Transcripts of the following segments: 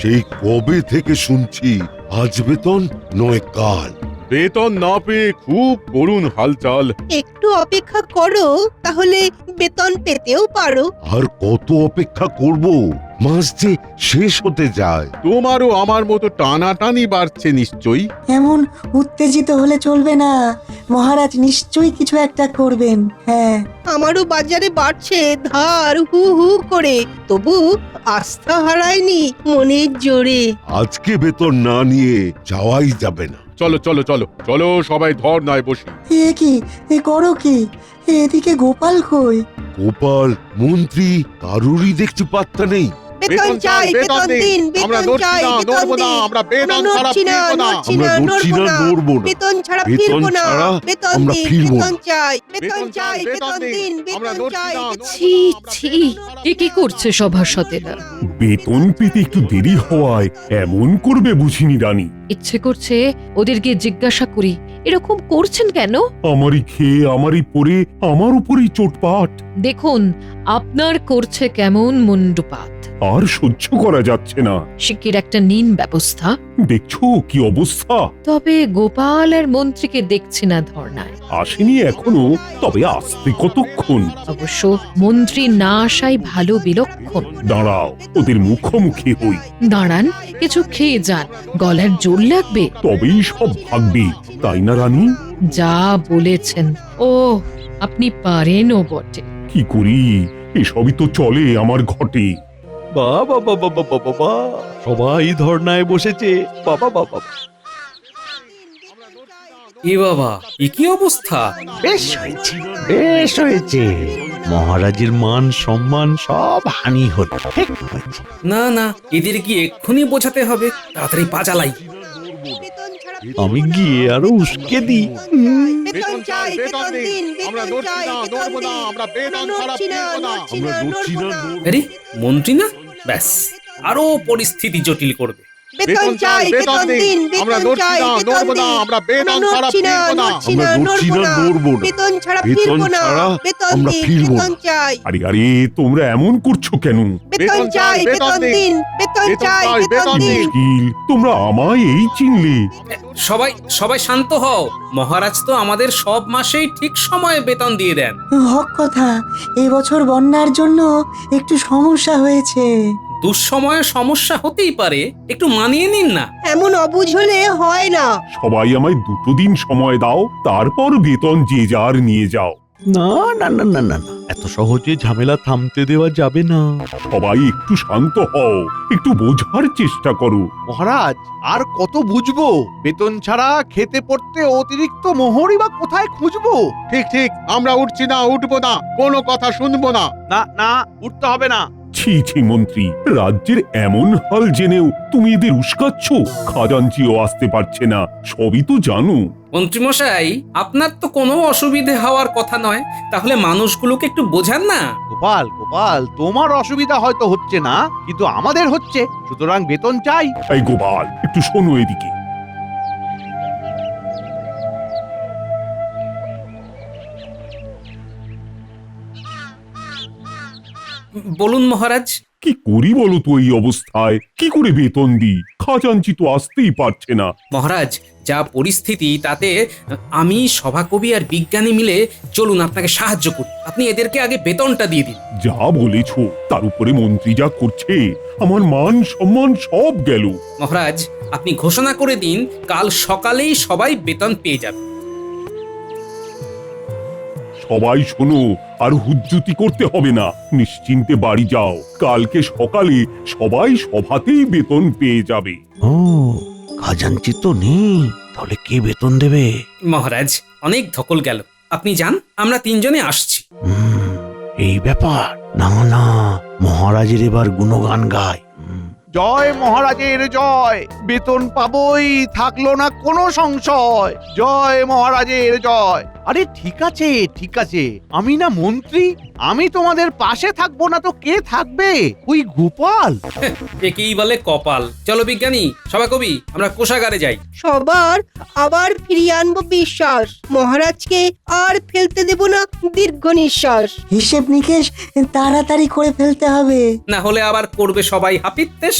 সেই কবে থেকে শুনছি আজ বেতন নয় কাল। বেতন না পেয়ে খুব করুণ হালচাল। একটু অপেক্ষা করো, তাহলে বেতন পেতেও পারো। আর কত অপেক্ষা করব? মাস যে শেষ হতে যায়। তোমারও আমার মতো টানাটানি বাড়ছে নিশ্চয়ই। এমন উত্তেজিত হলে চলবে না, মহারাজ নিশ্চয়ই কিছু একটা করবেন। হ্যাঁ, আমারও বাজারে বাড়ছে ধার হু হু করে, তবু আস্থা হারায়নি মনের জোরে। আজকে বেতন না নিয়ে যাওয়াই যাবে না। চলো চলো চলো চলো, সবাই ধর্নায় বসি। এ কি, এ করো কি? এদিকে গোপাল কই? গোপাল, মন্ত্রী কারুরই দেখতে পাত্তা নেই। বেতন চাই, বেতন দিন, আমরা বেতন নড়ছি চাই, না, বেতন নড়বো না, দিন। আমরা বেতন ছাড়া নড়ছি না, ফিরবো না। নড়ছি আমরা না, নড়ছি না, নড়বো না। নড়বো না। বেতন ছাড়া বেতন ফিরবো না। ছাড়া বেতন আমরা দিন, ফিরবো না। বেতন চাই, বেতন চাই, বেতন দিন, আমরা বেতন নড়ছি চাই। না, বেতন- ছি ছি, এ কি করছে সভাসদেরা? বেতন পেতে একটু দেরি হওয়ায় এমন করবে বুঝিনি রানী। ইচ্ছে করছে ওদেরকে জিজ্ঞাসা করি, এরকম করছেন কেন? আমারই খেয়ে আমারই পরে আমার উপরেই চোটপাট। দেখুন, আপনার করছে কেমন মুন্ডুপাত। আর সহ্য করা যাচ্ছে না। শিগগির একটা নিন ব্যবস্থা। দেখছো কি অবস্থা? তবে গোপাল আর মন্ত্রীকে দেখছি না ধর্নায়। আসেনি এখনো, তবে আসতে কতক্ষণ? অবশ্য মন্ত্রী না আসাই ভালো বিলক্ষণ। দাঁড়াও, ওদের মুখোমুখি হই, দাঁড়ান, কিছু খেয়ে যান, গলার জোর লাগবে। তবেই সব ভাগবে, তাই না রানী? যা বলেছেন। ও, আপনি পারেনও বটে। কি করি, এসবই তো চলে আমার ঘটে। বাবা বাবা বাবা বাবা, সবাই ধর্নায় বসেছে। বাবা বাবা, এ বাবা, এ কি অবস্থা? বেশ হয়েছে, বেশ হয়েছে। মহারাজের মান সম্মান সব হানি হলো। ঠিক হয়েছে। না না, এদের কি এক্ষুনি বোঝাতে হবে? তাড়াতাড়ি পা চালাই। বেতন ছাড়া আমি গিয়ে আরো উস্কে দিই। বেতন চাই, বেতন দিন, আমরা বেতন নড়ছি চাই, না, বেতন নড়বো না, দিন। আমরা বেতন ছাড়া নড়ছি না, ফিরবো না। নড়ছি আমরা না, নড়ছি না, নড়বো না। নড়বো আরে, মন্ত্রী না? ব্যাস, আরো পরিস্থিতি জটিল করবে। বেতন চাই, বেতন দিন, আমরা বেতন নড়ছি চাই, না, বেতন নড়বো না, দিন। আমরা বেতন ছাড়া নড়ছি না, ফিরবো না। নড়ছি আমরা না, নড়ছি না, নড়বো না। নড়বো না। বেতন ছাড়া বেতন ফিরবো না। ছাড়া বেতন আমরা দিন, ফিরবো না। বেতন চাই। আরে আরে, তোমরা এমন করছো কেন? বেতন চাই, বেতন দিন, বেতন চাই, বেতন দিন। মুশকিল, তোমরা আমায় এই চিনলে? সবাই সবাই শান্ত হও। মহারাজ তো আমাদের সব মাসেই ঠিক সময়ে বেতন দিয়ে দেন। হক কথা, এবছর বন্যার জন্য একটু সমস্যা হয়েছে। দুঃসময়ে সমস্যা হতেই পারে, একটু মানিয়ে নিন না। এমন অবুঝ হলে হয় না। সবাই আমায় 2 দিন সময় দাও, তারপর বেতন যে যার নিয়ে যাও। না না না না না না, এত সহজে ঝামেলা থামতে দেওয়া যাবে না। সবাই একটু শান্ত হও, একটু বোঝার চেষ্টা করো। মহারাজ, আর কত বুঝবো? বেতন ছাড়া খেতে পড়তে অতিরিক্ত মোহরই বা কোথায় খুঁজবো? ঠিক ঠিক, আমরা উঠছি না, উঠবো না, কোনো কথা শুনবো না। না না, উঠতে হবে না। ছি ছি মন্ত্রী, রাজ্যের এমন হাল জেনেও তুমি এদের উস্কাচ্ছ। খাজাঞ্চিও আসতে পারছে না, সবই তো জানো। মন্ত্রীমশাই, আপনার তো কোনো অসুবিধে হওয়ার কথা নয়, তাহলে মানুষগুলোকে একটু বোঝান না। গোপাল গোপাল, তোমার অসুবিধা হয়তো হচ্ছে না, কিন্তু আমাদের হচ্ছে। সুতরাং বেতন চাই। এই গোপাল, একটু শোনো এদিকে। বলুন মহারাজ। কি করি বলো তো এই অবস্থায়? কি করে বেতন দিই? খাজাঞ্চি তো আসতেই পারছে না। মহারাজ, যা পরিস্থিতি তাতে আমি সভাকবি আর বিজ্ঞানী মিলে চলুন আপনাকে সাহায্য করি। আপনি এদেরকে আগে বেতনটা দিয়ে দিন। যা বলেছো, তার উপরে মন্ত্রী যা করছে, আমার মান সম্মান সব গেল। মহারাজ, আপনি ঘোষণা করে দিন, কাল সকালেই সবাই বেতন পেয়ে যাবে। সবাই শোনো, আর হুজ্জুতি করতে হবে না, নিশ্চিন্তে বাড়ি যাও। কালকে সকালে সবাই সভাতেই বেতন পেয়ে যাবে। ও, খাজাঞ্চি তো নেই, তাহলে কে বেতন দেবে? মহারাজ, অনেক ধকল গেল, আপনি যান, আমরা 3 জনে আসছি। এই ব্যাপার। না না, মহারাজের এবার গুণগান গায়। জয় মহারাজের জয়। বেতন পাবই, থাকলো না কোনো সংশয়। জয় মহারাজের জয়। আরে ঠিক আছে ঠিক আছে, আমি না মন্ত্রী, আমি তোমাদের পাশে থাকবো না তো কে থাকবে? ওই গোপাল। একেই বলে কপাল। চলো বিজ্ঞানী, সভাকবি, আমরা কোষাগারে যাই। সবার আবার ফিরিয়ে আনবো বিশ্বাস। মহারাজকে আর ফেলতে দেব না দীর্ঘ নিঃশ্বাস। হিসেব নিকেশ তাড়াতাড়ি করে ফেলতে হবে। না হলে আবার করবে সবাই হাপিত্যেশ।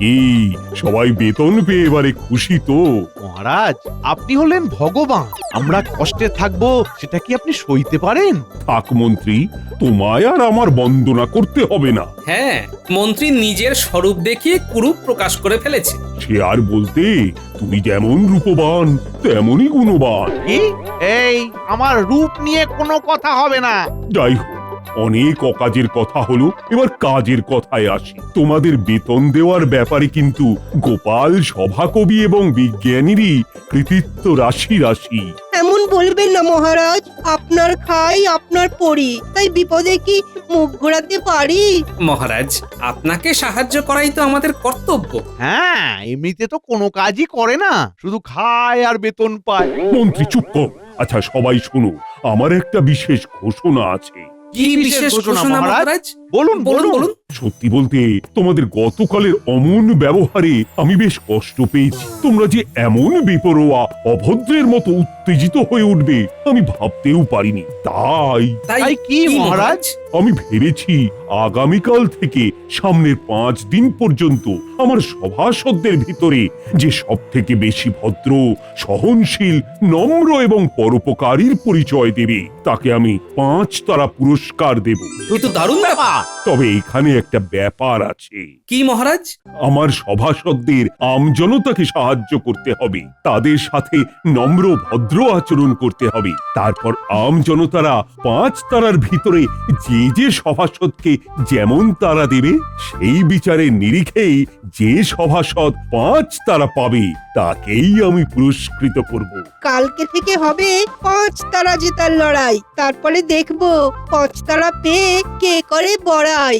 কি সবাই বেতন পেয়ে এবারে খুশি তো? মহারাজ আপনি হলেন ভগবান, আমরা কষ্টে থাকবো সেটা কি আপনি সইতে পারেন? থাক মন্ত্রী, তোমায় আর আমার বন্দনা করতে হবে না। হ্যাঁ, মন্ত্রী নিজের স্বরূপ দেখিয়ে কুরূপ প্রকাশ করে ফেলেছে। সে আর বলতে, তুমি যেমন রূপবান তেমনই গুণবান। কি? এই আমার রূপ নিয়ে কোনো কথা হবে না। যাই হোক, অনেক অকাজের কথা হলো, এবার কাজের কথায় আসি। তোমাদের বেতন দেওয়ার ব্যাপারে কিন্তু গোপাল, সভাকবি এবং বিজ্ঞানীরই কৃতিত্ব রাশি রাশি। এমন বলবেন না মহারাজ, আপনার খাই আপনার পড়ি, তাই বিপদে কি মুখ ঘোরাতে পারি? মহারাজ, আপনাকে সাহায্য করাই তো আমাদের কর্তব্য। হ্যাঁ, এমনিতে তো কোনো কাজই করে না, শুধু খায় আর বেতন পায়। মন্ত্রী চুপ কর। আচ্ছা সবাই শোনো, আমার একটা বিশেষ ঘোষণা আছে। কি বিশেষ ঘোষণা মহারাজ? বলুন বলুন বলুন। বলুন। সত্যি বলতে, তোমাদের গতকালের অমন ব্যবহারে আমি বেশ কষ্ট পেয়েছি। তোমরা যে এমন বেপরোয়া অভদ্রের মতো উত্তেজিত হয়ে উঠবে আমি ভাবতেও পারিনি। তাই কি মহারাজ? আমি ভেবেছি আগামীকাল থেকে সামনের 5 দিন পর্যন্ত আমার সভাসদদের ভিতরে যে সব থেকে বেশি ভদ্র, সহনশীল, নম্র এবং পরোপকারীর পরিচয় দেবে তাকে আমি 5 তারা পুরস্কার দেব। তুই তো দারুণ ব্যাপার। তবে এখানে একটা ব্যাপার আছে। কি মহারাজ? আমার সভাসদদের আমজনতাকে সাহায্য করতে হবে, তাদের সাথে নম্র ভদ্র আচরণ করতে হবে। তারপর আমজনতারা 5 তারার ভিতরে যে যে সভাসদকে যেমন তারা দেবে, সেই বিচারের নিরিখেই যে সভাসদ 5 তারা পাবে তাকেই আমি পুরস্কৃত করব। কালকে থেকে হবে 5 তারা জেতার লড়াই, তারপরে দেখবো 5 তারা পেয়ে কে করে বড়াই।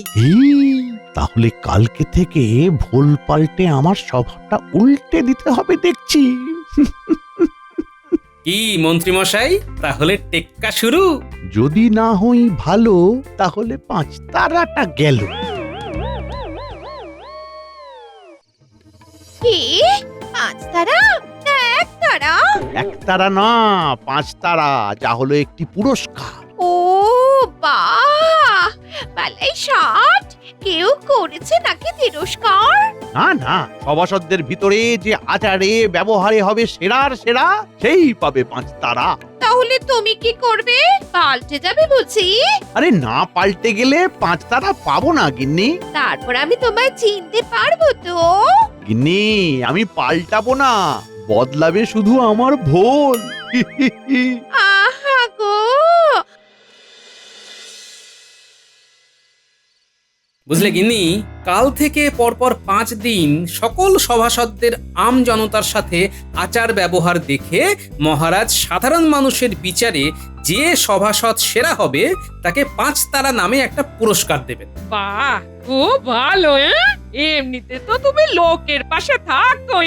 তাহলে কালকে থেকে ভুল পাল্টে আমার স্বভাবটা উল্টে দিতে হবে দেখছি। কি মন্ত্রী মশাই, তাহলে টেক্কা শুরু? যদি না হই ভালো, তাহলে 5 তারাটা গেল। কি 5 তারা না 1 তারা? 1 তারা না, 5 তারা, যা হলো একটি পুরস্কার। ও বাহ, বালাই ষাট, কেউ করেছে নাকি তিরস্কার? না না, সভাসদদের ভিতরে যে আচারে ব্যবহারে হবে সেরার সেরা, সেই পাবে 5 তারা। তাহলে তুমি কি করবে? পাল্টে যাবে বুঝি? আরে না, পাল্টে গেলে 5 তারা পাবো না গিন্নি। তারপর আমি তোমায় চিনতে পারবো তো? গিন্নি, আমি পাল্টাবো না, বদলাবে শুধু আমার ভোল। আহা গো, বুঝলে গিন্নি, কাল থেকে পরপর 5 দিন সকল সভাসদদের আম জনতার সাথে আচার ব্যবহার দেখে মহারাজ সাধারণ মানুষের বিচারে যে সভাসদ সেরা হবে তাকে 5 তারা নামে একটা পুরস্কার দেবেন। বাহ, খুব ভালো। এমনিতে তো তুমি লোকের পাশে থাকো।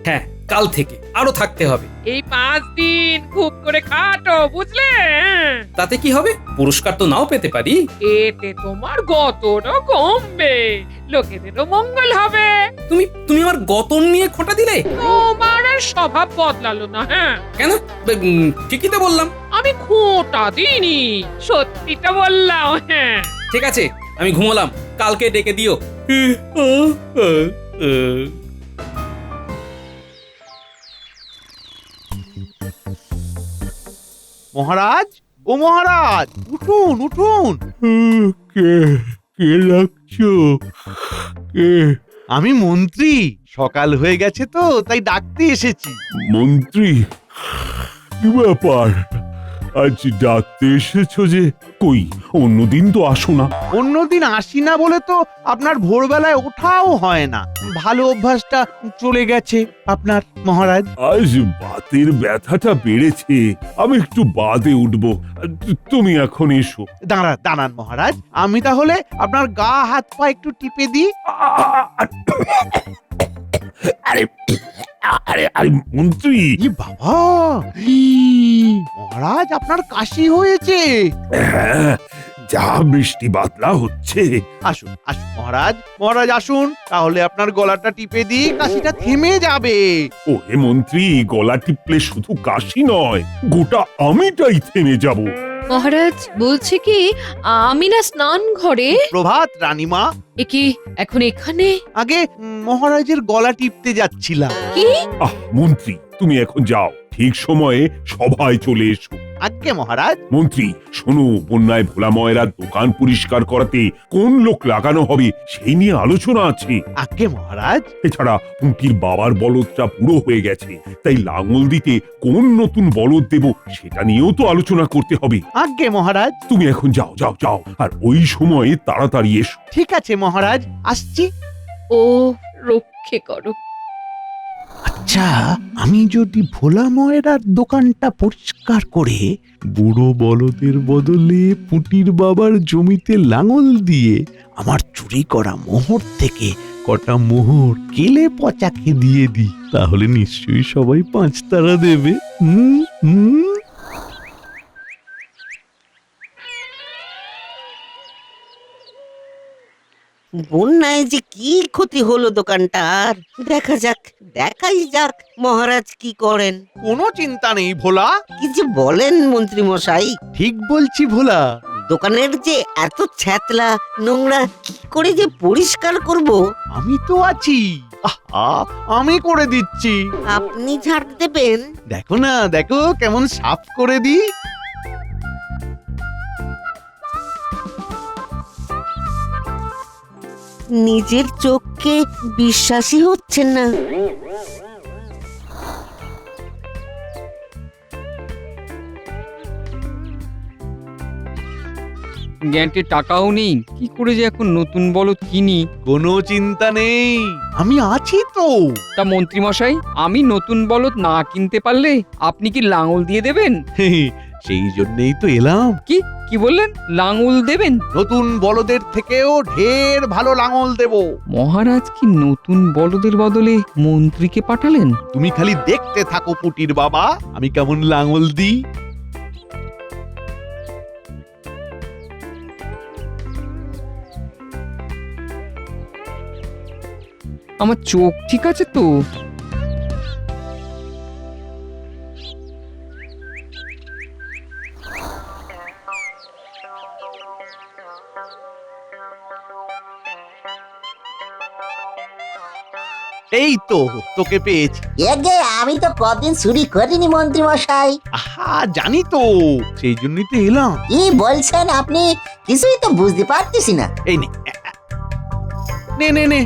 হ্যাঁ, কাল থেকে আরো থাকতে হবে। এই 5 দিন খুব করে খাটো, বুঝলে? তাতে কি হবে? পুরস্কার তো নাও পেতে পারি। এতে তোমার গতটা কমবে, লোকেদেরও মঙ্গল হবে। তুমি আমার গতন নিয়ে খোঁটা দিলে। তোমার আর স্বভাব বদলালো না। হ্যাঁ, কেন? ঠিকই তো বললাম। আমি খোঁটা দিইনি, সত্যিটা বললাম। হ্যাঁ, ঠিক আছে, আমি ঘুমোলাম, কালকে ডেকে দিও। মহারাজ, ও মহারাজ, উঠুন উঠুন। কে কে লাগছো? কে? আমি মন্ত্রী, সকাল হয়ে গেছে তো তাই ডাকতে এসেছি। মন্ত্রী? কি ব্যাপার, আজ ডাকতে এসেছো যে? কই, অন্যদিন তো আসো না। অন্যদিন আসি না বলে তো আপনার ভোরবেলায় ওঠাও হয় না, ভালো অভ্যাসটা চলে গেছে আপনার মহারাজ। আজ বাতের ব্যথাটা বেড়েছে, আমি একটু বাদে উঠবো। তুমি এখন এসো। দাঁড়ান মহারাজ, আমি তাহলে আপনার গা হাত পা একটু টিপে দিই। আরে আরে আরে মন্ত্রী! ই বাবা, মহারাজ আপনার কাশি হয়েছে। হ্যাঁ, যা বৃষ্টি বাদলা হচ্ছে। আসুন আসুন মহারাজ আসুন, তাহলে আপনার গলাটা টিপে দিই, কাশিটা থেমে যাবে। ও হে মন্ত্রী, গলা টিপলে শুধু কাশি নয়, গোটা আমিটাই থেমে যাব। মহারাজ বলছে কি আমি না স্নান ঘরে। প্রভাত রানীমা। এ কি এখন এখানে? আগে মহারাজের গলা টিপতে যাচ্ছিলাম। কি? মন্ত্রী তুমি এখন যাও, ঠিক সময়ে সভায় চলে এসো। আজ্ঞে মহারাজ। মন্ত্রী শোনো, বন্যায় ভোলা ময়রার দোকান পরিষ্কার করাতে কোন লোক লাগানো হবে সেই নিয়ে আলোচনা আছে। আজ্ঞে মহারাজ। এছাড়া পুঁটির বাবার বলদটা বুড়ো হয়ে গেছে, তাই লাঙল দিতে কোন নতুন বলদ দেব সেটা নিয়েও তো আলোচনা করতে হবে। আজ্ঞে মহারাজ। তুমি এখন যাও যাও যাও, আর ওই সময়ে তাড়াতাড়ি এসো। ঠিক আছে মহারাজ, আসছি। ও রক্ষে করো। আচ্ছা, আমি যদি ভোলা ময়রার দোকানটা পরিষ্কার করে বুড়ো বলদের বদলে পুটির বাবার জমিতে লাঙল দিয়ে আমার চুরি করা মোহর থেকে কটা মোহর কেলে পচাকে দিয়ে দিই, তাহলে নিশ্চয়ই সবাই 5 তারা দেবে। হুম হুম। বন্যায় যে কি ক্ষতি হলো দোকানটার, দেখাই যাক মহারাজ কি করেন। কোনো চিন্তা নেই ভোলা। কি যে বলেন মন্ত্রী মশাই, ঠিক বলছি ভোলা। দোকানের যে এত ছ্যাতলা নোংরা কি করে যে পরিষ্কার করব? আমি তো আছি, আমি করে দিচ্ছি। আপনি ঝাড় দেবেন? দেখো না, দেখো কেমন সাফ করে দিই। নিজের চোখকে বিশ্বাসই হচ্ছে না। গ্যান্টে টাকাও নেই, কি করে যে এখন নতুন বলদ কিনি। কোনো চিন্তা নেই, আমি আছি তো। তা মন্ত্রী মশাই, আমি নতুন বলদ না কিনতে পারলে আপনি কি লাঙল দিয়ে দেবেন? সেই জন্যই তো এলাম। কি বললেন? লাঙল দেবেন? নতুন বলদের থেকেও ঢের ভালো লাঙল দেব। মহারাজ কি নতুন বলদের বদলে মন্ত্রীকে পাঠালেন? তুমি খালি দেখতে থাকো পুটির বাবা, আমি কেমন লাঙল দিই। আমার চোখ ঠিক আছে তো? এই তো তোকে পেয়েছি। এগে আমি তো কদিন চুরি করিনি মন্ত্রী মশাই। আহা, জানি তো, সেই জন্যই তো এলাম। কি বলছেন আপনি? কিছুই তো বুঝতে পারতেছি না। এই নে নে নে নে,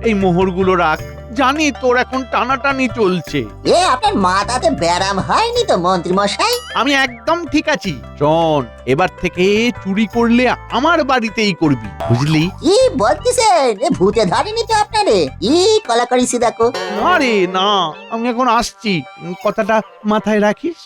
এই মোহরগুলো রাখ। জানি তোর এখন টানাটানি চলছে। এ আপনার মাথাতে ব্যারাম হয়নি তো মন্ত্রী মশাই? আমি একদম ঠিক আছি। শোন, এবার থেকে চুরি করলে আমার বাড়িতেই করবি, বুঝলি? কি বলতেছেন? এ ভূতে ধরেনি তো আপনারে? কি কলা করিছি দেখো। না রে না, আমি এখন আসছি, কথাটা মাথায় রাখিস।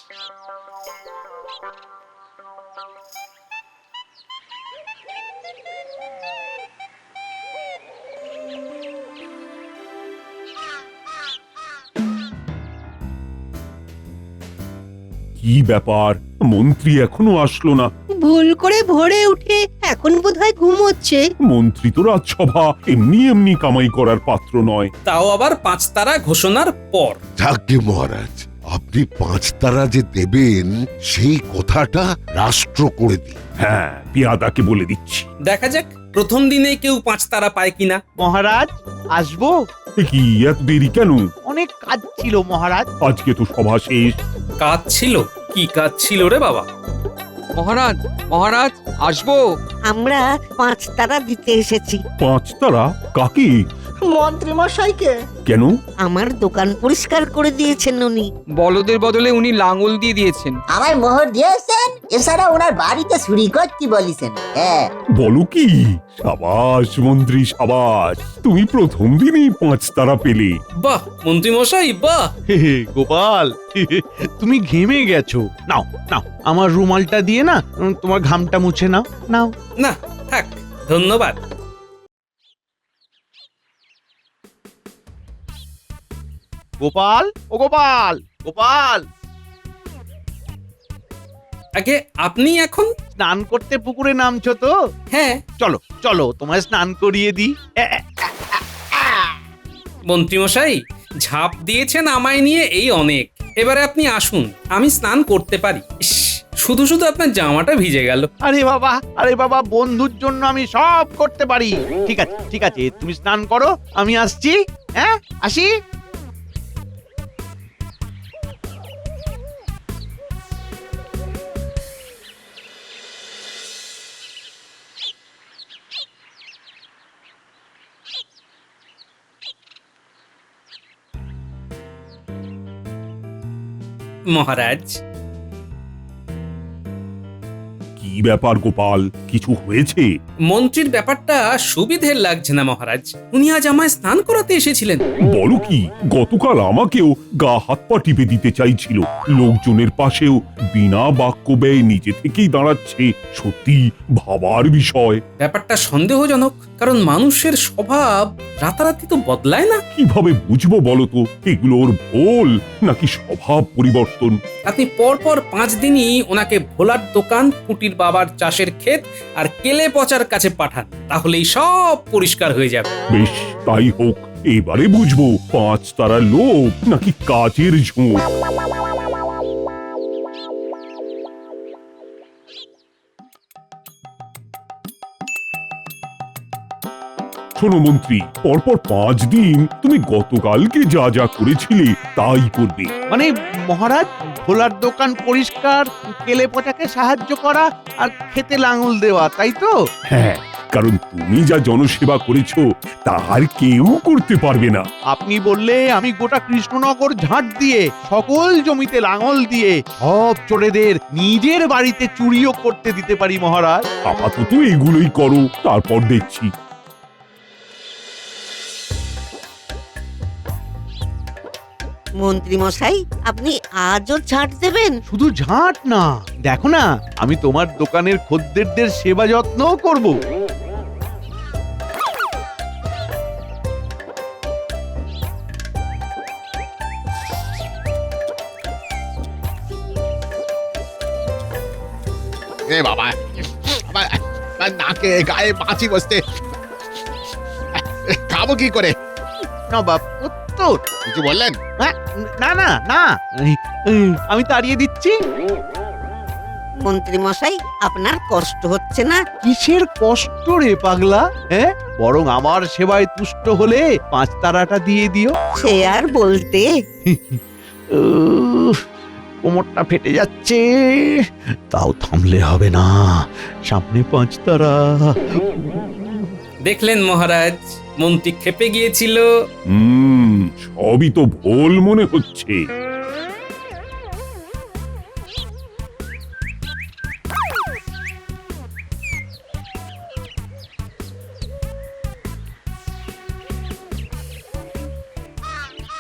কি ব্যাপার, মন্ত্রী এখনো আসলো না? ভুল করে ভোরে উঠে এখন বোধহয় ঘুমোচ্ছে। মন্ত্রী তো রাজসভা এমনি এমনি কামাই করার পাত্র নয়। তাও আবার 5 তারা ঘোষণার পর। যাকে মহারাজ, আপনি 5 তারা যে দেবেন সেই কথাটা রাষ্ট্র করে দিন। হ্যাঁ, পেয়াদাকে বলে দিচ্ছি। দেখা যাক প্রথম দিনে কেউ 5 তারা পায় কিনা। মহারাজ, আসবো? কি এত দেরি কেন? অনেক কাজ ছিল মহারাজ। আজকে তো সভা শেষ। কাজ ছিল? কি কাজ ছিল রে বাবা? মহারাজ, মহারাজ আসবো? আমরা 5 তারা দিতে এসেছি। 5 তারা? কাকে? মন্ত্রী মশাইকে। কেন? আমার দোকান পরিষ্কার করে দিয়েছেন উনি। বলদের বদলে উনি লাঙল দিয়ে দিয়েছেন। আমার মোহর দিয়েছেন, এছাড়া ওনার বাড়িতে চুরি করতে বলেছেন। হ্যাঁ। বলো কি? সাবাস মন্ত্রী, সাবাস, তুমি প্রথম দিনই 5 তারা পেলে। বাহ মন্ত্রী মশাই, বাহ। গোপাল, তুমি ঘেমে গেছো। নাও নাও, আমার রুমালটা দিয়ে না তোমার ঘামটা মুছে নাও। নাও। না থাক, ধন্যবাদ। গোপাল, ও গোপাল, গোপাল। আগে আপনি এখন স্নান করতে পুকুরে নামছো তো? হ্যাঁ। চলো চলো, তোমায় স্নান করিয়ে দিই। মন্ত্রী মশাই, ঝাঁপ দিয়েছেন আমায় নিয়ে এই অনেক। এবারে আপনি আসুন, আমি স্নান করতে পারি। ইস, শুধু শুধু আপনার জামাটা ভিজে গেল। আরে বাবা বন্ধুর জন্য আমি সব করতে পারি। ঠিক আছে তুমি স্নান করো, আমি আসছি। হ্যাঁ, আসি। মহারাজ, কি ব্যাপার গোপাল, কিছু হয়েছে? মন্ত্রীর ব্যাপারটা সুবিধের লাগছে না মহারাজ। উনি আজ আমায় স্নান করাতে এসেছিলেন। বলো কি, গতকাল আমাকেও গা হাত পা টিপে দিতে চাইছিল। লোকজনের পাশেও বিনা বাক্য ব্যয়ে নিজে থেকেই দাঁড়াচ্ছে। সত্যি ভাবার বিষয়। ব্যাপারটা সন্দেহজনক, কারণ মানুষের স্বভাব রাতারাতি তো বদলায় না। কিভাবে বুঝবো বলো তো, এগুলো ওর ভুল নাকি স্বভাব পরিবর্তন? আপনি পরপর 5 দিনই ওনাকে ভোলার দোকান, পুটির বাবার চাষের ক্ষেত আর কেলে পচার কাছে পাঠান, তাহলেই সব পরিষ্কার হয়ে যাবে। বেশ, তাই হোক। এবারে বুঝবো 5 তারার লোভ নাকি কাজের ঝোঁক। শোনো মন্ত্রী, পরপর 5 দিন তুমি গতকালকে যা যা করেছিলে তাই করবে। মানে মহারাজ, ভোলার দোকান পরিষ্কার, কেলে পচাকে সাহায্য করা আর খেতে লাঙল দেওয়া, তাই তো? হ্যাঁ, কারণ তুমি যা জনসেবা করেছো তার কেউ করতে পারবে না। আপনি বললে আমি গোটা কৃষ্ণনগর ঝাঁট দিয়ে, সকল জমিতে লাঙল দিয়ে, সব চোরেদের নিজের বাড়িতে চুরিও করতে দিতে পারি মহারাজ। আপাতত এগুলোই করো, তারপর দেখছি। মন্ত্রী মশাই, আপনি আজও ঝাঁট দেবেন? শুধু ঝাঁট না, দেখো না, আমি তোমার দোকানের খদ্দেরদের সেবা যত্নও করব। এ বাবা, নাকে গায়ে মাছি বসতে, খাবো কি করে? নবাব উত্তর কিছু বললেন? হ্যাঁ, না না না, আমি তাড়িয়ে দিচ্ছি। মন্ত্রী মশাই, আপনার কষ্ট হচ্ছে না? কিসের কষ্ট রে পাগলা? হ্যাঁ, বরং আমার সেবায় তুষ্ট হলে 5 তারাটা দিয়ে দিও। সে আর বলতে। কোমরটা ফেটে যাচ্ছে, তাও থামলে হবে না, সামনে 5 তারা। দেখলেন মহারাজ, মন্ত্রী ক্ষেপে গিয়েছিল। সবই তো ভুল মনে হচ্ছে।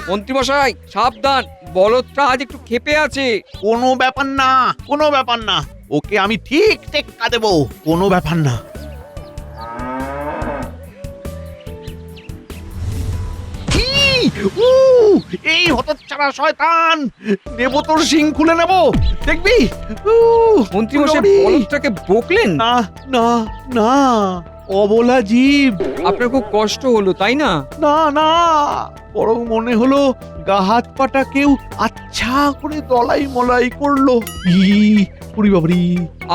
মন্ত্রীমশাই সাবধান, বলদটা আজ একটু ক্ষেপে আছে। কোনো ব্যাপার না, কোনো ব্যাপার না, ওকে আমি ঠিক টেক্কা দেবো, কোনো ব্যাপার না। এই হতচ্ছাড়া শয়তান, নেব তোর শিং খুলে নেব, দেখবি? মন্ত্রীমশাই বলদটাকে বকলেন? না না না, অবলা জীব। আপনার খুব কষ্ট হলো, তাই না? না না, বরং মনে হলো গা হাত পাটা কেউ আচ্ছা করে দলাই মলাই করলো। পুরি বাবরি,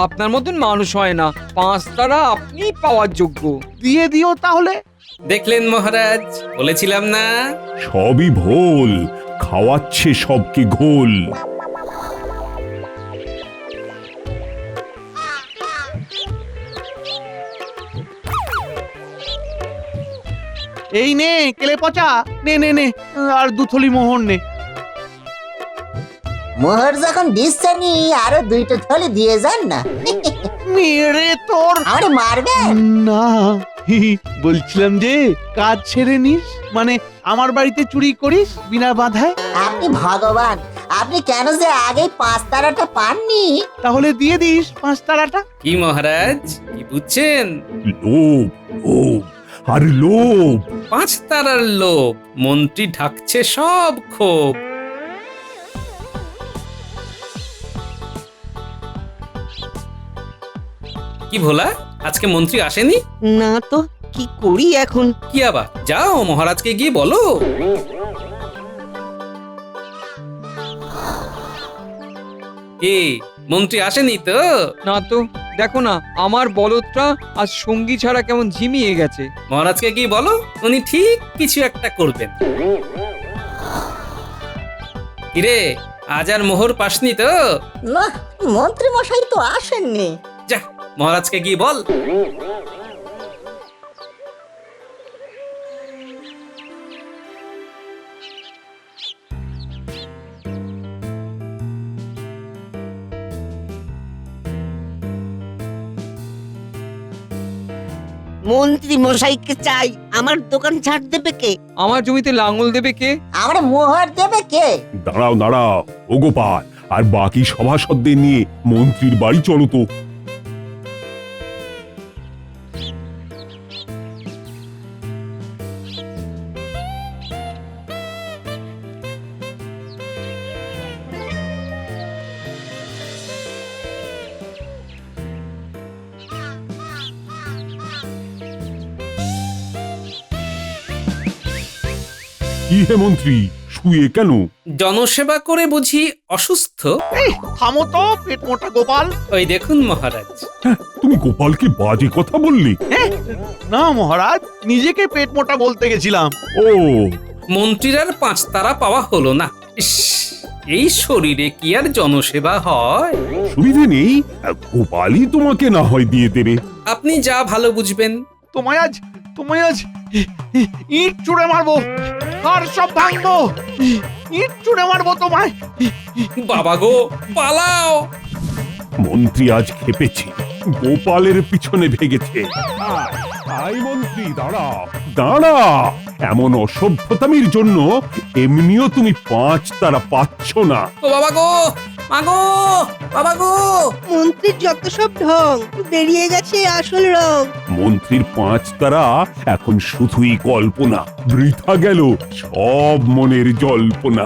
আপনার মতন মানুষ হয় না, 5 তারা আপনি পাওয়ার যোগ্য। দিয়ে দিও তাহলে। দেখলেন মহারাজ, বলেছিলাম না? সবই ভুল, খাওয়াচ্ছে সবকে ঘোল। এই নে কেলে পচা, নে নে নে, আর 2 থলি মোহর নে। মোহর যখন দিচ্ছেন আরো 2টা থলি দিয়ে যান না। মেরে তোর আরে মারবে না, বলছিলাম যে কাজ ছেড়ে নিস, মানে আমার বাড়িতে চুরি করিস বিনা বাধায়। আপনি ভগবান, আপনি কেন যে আগে 5 তারাটা পাননি? তাহলে দিয়ে দিস 5 তারাটা। কি মহারাজ, কি বুঝছেন? লোভ, লোভ আর লোভ। 5 তারার লোভ, মন্ত্রী ঢাকছে সব ক্ষোভ। কি ভোলা, আজকে মন্ত্রী আসেনি? না তো, কি করি এখন? কি আবার, যাও মহারাজকে গিয়ে বলো। কে মন্ত্রী আসেনি তো? না তো, দেখো না আমার বলদটা আজ সঙ্গী ছাড়া কেমন ঝিমিয়ে গেছে। মহারাজকে কি বলো, উনি ঠিক কিছু একটা করবেন। কিরে, আজ আর মোহর পাসনি তো? না, মন্ত্রী মশাই তো আসেননি। যা, মহারাজকে গিয়ে বল। মন্ত্রী মশাইকে চাই, আমার দোকান ছাড় দেবে কে? আমার জমিতে লাঙল দেবে কে? আমার মোহর দেবে কে? দাঁড়াও দাঁড়াও, ও গোপাল আর বাকি সভাসদদের নিয়ে মন্ত্রীর বাড়ি চলো তো। কি হে মন্ত্রী, শুয়ে কেন? জনসেবা করে বুঝি অসুস্থ? এই থামো তো পেট মোটা গোপাল। ওই দেখুন মহারাজ। তুমি গোপালকে বাজে কথা বললে? না মহারাজ, নিজেকে পেট মোটা বলতে গেছিলাম। ও, মন্ত্রীর আর 5 তারা পাওয়া হলো না। ইস, এই শরীরে কি আর জনসেবা হয়? সুবিধে নেই, গোপালই তোমাকে না হয় দিয়ে দেবে। আপনি যা ভালো বুঝবেন। তোমায় আজ ইট ছুঁড়ে মারবো, আর সব ভাঙবো। ইট ছুঁড়ে মারবো তোমায়। বাবা গো, পালাও! মন্ত্রী আজ খেপেছে, গোপালের পিছনে ভেগেছে। আই মন্ত্রী, দাঁড়া দাঁড়া, এমন অসভ্যতামির জন্য এমনিও তুমি 5 তারা পাচ্ছ না। ও বাবা গো, মাগো, বাবা গো! মন্ত্রীর যত সব ঢং, বেরিয়ে গেছে আসল রং। মন্ত্রীর 5 তারা এখন শুধুই কল্পনা, বৃথা গেল সব মনের জল্পনা।